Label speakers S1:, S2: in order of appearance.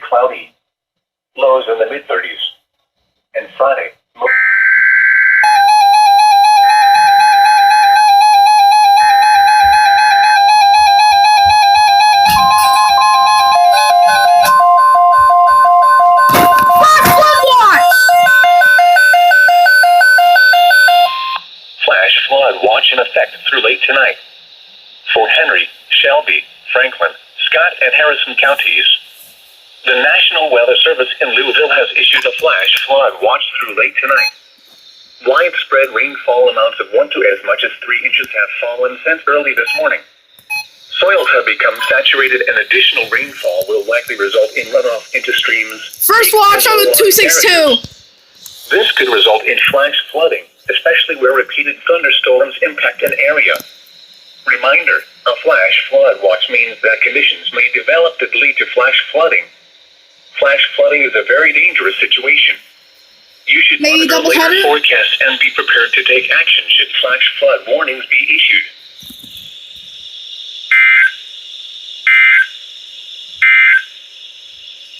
S1: cloudy. Lows in the mid-30s. And Friday, flash flood watch in effect through late tonight. For Henry, Shelby, Franklin, Scott, and Harrison counties. The National Weather Service in Louisville has issued a flash flood watch through late tonight. Widespread rainfall amounts of 1 to as much as 3 inches have fallen since early this morning. Soils have become saturated and additional rainfall will likely result in runoff into streams.
S2: First watch on the 262.
S1: This could result in flash flooding, especially where repeated thunderstorms impact an area. Reminder, a flash flood watch means that conditions may develop that lead to flash flooding. Flash flooding is a very dangerous situation. You should
S2: Maybe
S1: monitor
S2: double-header?
S1: later forecasts and be prepared to take action should flash flood warnings be issued.